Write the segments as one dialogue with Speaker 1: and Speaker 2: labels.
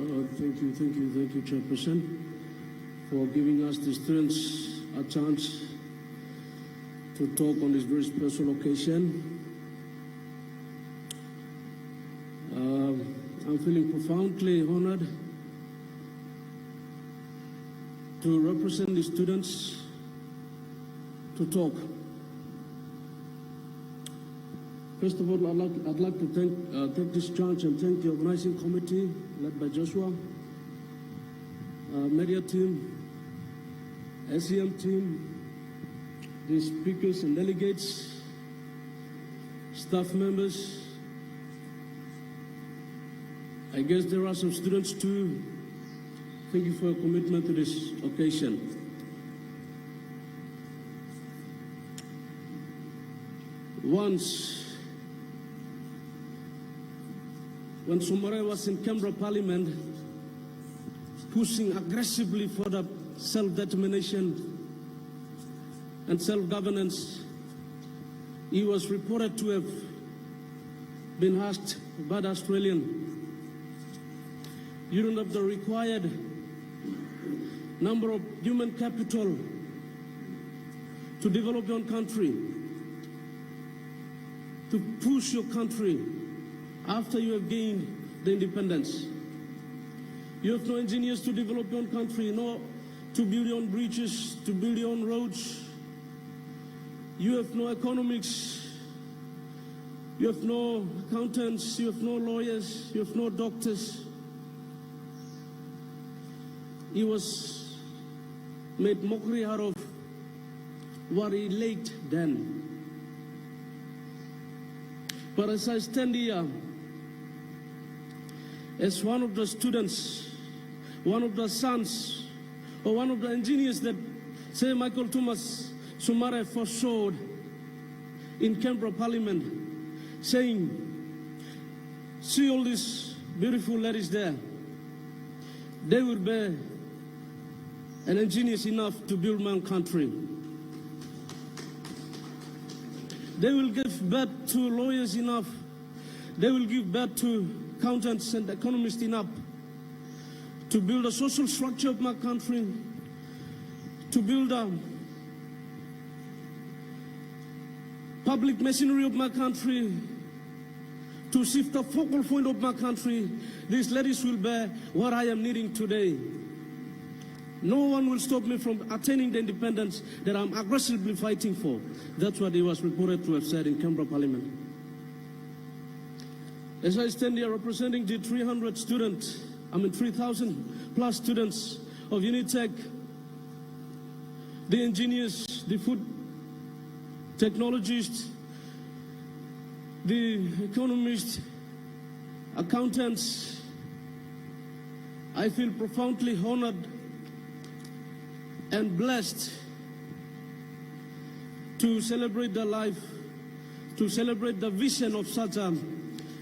Speaker 1: Thank you, Chairperson, for giving us the students a chance to talk on this very special occasion. I'm feeling profoundly honored to represent the students to talk. First of all, I'd like to take this chance and thank the organizing committee led by Joshua, media team, SEM team, the speakers and delegates, staff members. I guess there are some students too. Thank you for your commitment to this occasion. Once, when Somare was in Canberra Parliament, pushing aggressively for the self-determination and self-governance, he was reported to have been asked by the Australian, "You don't have the required number of human capital to develop your country, to push your country after you have gained the independence. You have no engineers to develop your own country, no to build your own bridges, to build your own roads. You have no economics. You have no accountants. You have no lawyers. You have no doctors." He was made mockery out of what he lacked then. But as I stand here, as one of the students, one of the sons, or one of the engineers that Sir Michael Thomas Somare foreshowed in Canberra Parliament, saying, "See all these beautiful ladies there. They will be an engineers enough to build my own country. They will give birth to lawyers enough. They will give birth to accountants and economists enough to build a social structure of my country, to build a public machinery of my country, to shift the focal point of my country. These ladies will bear what I am needing today. No one will stop me from attaining the independence that I'm aggressively fighting for." That's what he was reported to have said in Canberra Parliament. As I stand here representing the 3,000 plus students of Unitech, the engineers, the food technologists, the economists, accountants, I feel profoundly honored and blessed to celebrate the life, to celebrate the vision of such a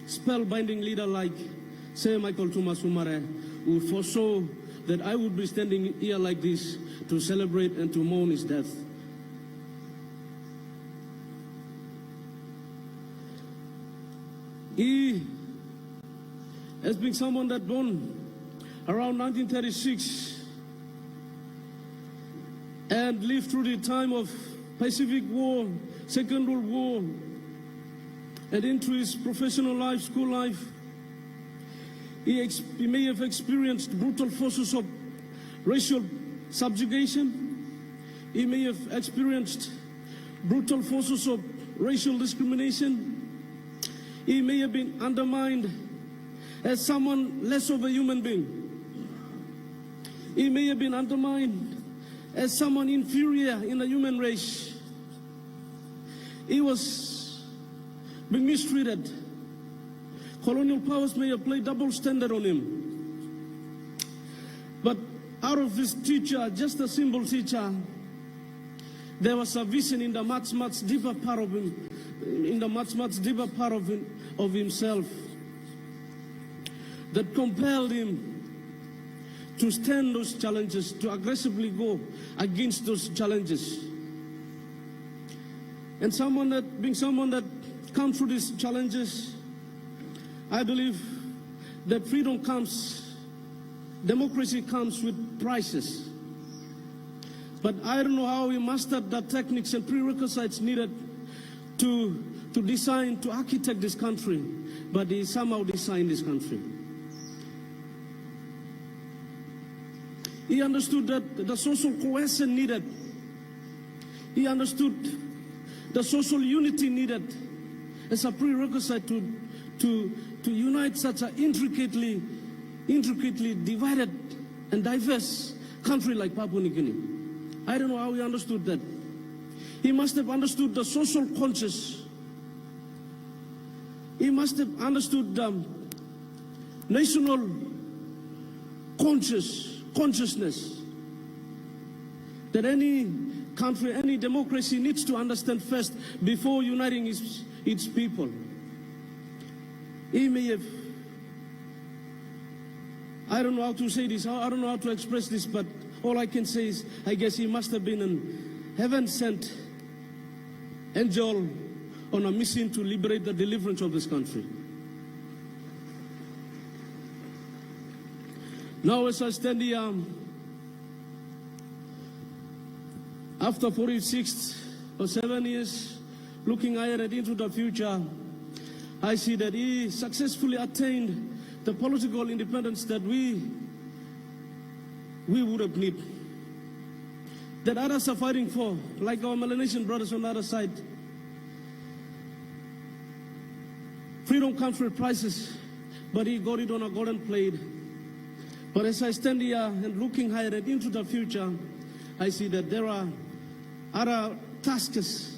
Speaker 1: spellbinding leader like Sir Michael Thomas Somare, who foresaw that I would be standing here like this to celebrate and to mourn his death. He has been someone that born around 1936 and lived through the time of Pacific War, Second World War, and into his professional life, school life. He may have experienced brutal forces of racial subjugation. He may have experienced brutal forces of racial discrimination. He may have been undermined as someone less of a human being. He may have been undermined as someone inferior in the human race. He was being mistreated. Colonial powers may have played double standard on him. But out of this teacher, just a simple teacher, there was a vision in the much deeper part of him, in the much deeper part of himself, that compelled him to stand those challenges, to aggressively go against those challenges. And being someone that comes through these challenges, I believe that freedom comes democracy comes with prices. But I don't know how we mastered the techniques and prerequisites needed to design, to architect this country, but he somehow designed this country. He understood that the social cohesion needed. He understood the social unity needed as a prerequisite to unite such an intricately divided and diverse country like Papua New Guinea. I don't know how he understood that. He must have understood the social conscious. He must have understood the national consciousness that any country, any democracy needs to understand first before uniting its people. He may have, I don't know how to say this, I don't know how to express this, but all I can say is, I guess he must have been an heaven-sent angel on a mission to liberate the deliverance of this country. Now as I stand here, after 46 or 7 years, looking ahead into the future, I see that he successfully attained the political independence that we would have needed, that others are fighting for, like our Melanesian brothers on the other side. Freedom comes with prices, but he got it on a golden plate. But as I stand here and looking ahead into the future, I see that there are other tasks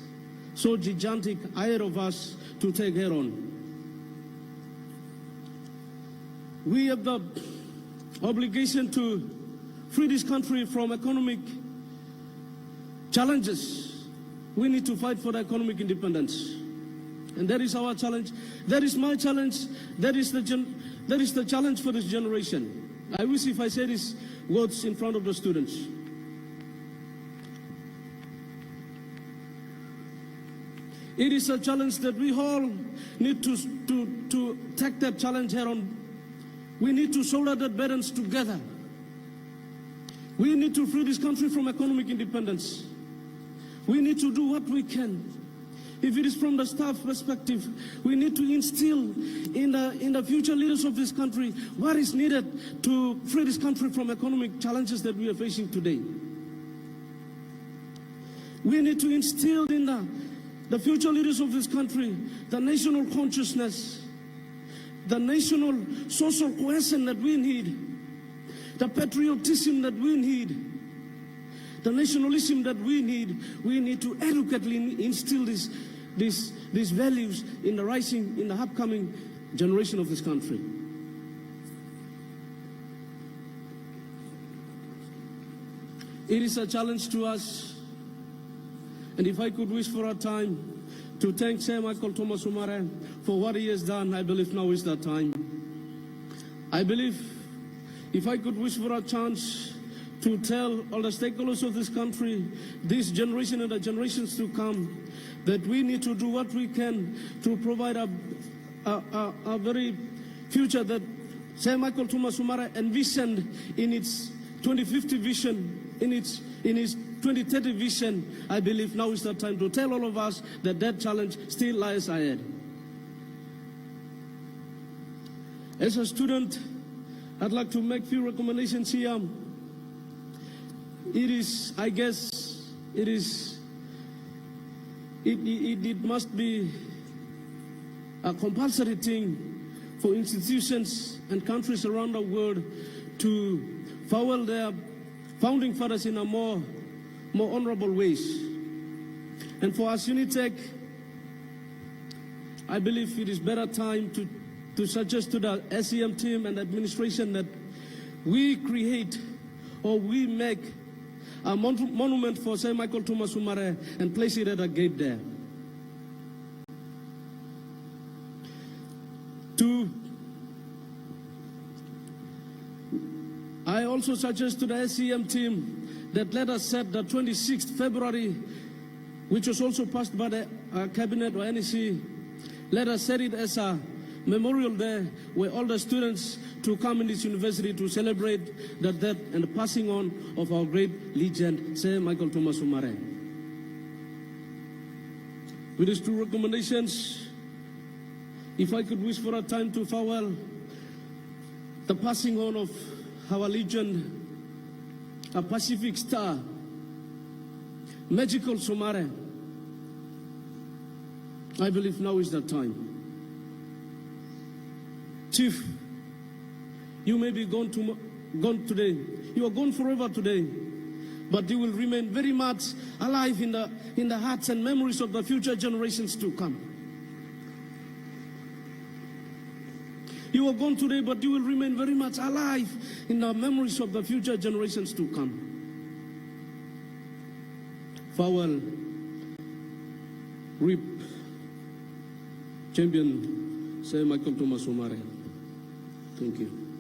Speaker 1: so gigantic ahead of us to take head on. We have the obligation to free this country from economic challenges. We need to fight for the economic independence. And that is our challenge. That is my challenge. That is the challenge for this generation. I wish if I say these words in front of the students. It is a challenge that we all need to take that challenge head on. We need to shoulder that burdens together. We need to free this country from economic independence. We need to do what we can. If it is from the staff perspective, we need to instill in the future leaders of this country what is needed to free this country from economic challenges that we are facing today. We need to instill in the future leaders of this country the national consciousness, the national social cohesion that we need, the patriotism that we need, the nationalism that we need to adequately instill these values in the upcoming generation of this country. It is a challenge to us, and if I could wish for a time to thank Sir Michael Thomas Somare for what he has done, I believe now is that time. I believe if I could wish for a chance to tell all the stakeholders of this country, this generation and the generations to come, that we need to do what we can to provide a very future that Sir Michael Thomas Somare envisioned in its 2050 vision, in his 2030 vision. I believe now is the time to tell all of us that that challenge still lies ahead. As a student, I'd like to make a few recommendations here. It must be a compulsory thing for institutions and countries around the world to follow their founding fathers in a more honorable ways. And for us Unitech, I believe it is better time to suggest to the SEM team and administration that we create or we make a monument for Sir Michael Thomas Somare and place it at a gate there. I also suggest to the SEM team that let us set the 26th February, which was also passed by the Cabinet or NEC, let us set it as a memorial there where all the students to come in this university to celebrate the death and the passing on of our great legend, Sir Michael Thomas Somare. With these two recommendations, if I could wish for a time to farewell the passing on of our legend, a Pacific star, magical Somare, I believe now is the time. Chief, you may be gone today. You are gone forever today, but you will remain very much alive in the hearts and memories of the future generations to come. You are gone today, but you will remain very much alive in the memories of the future generations to come. Farewell, RIP, Champion Sir Michael Thomas Somare. Thank you.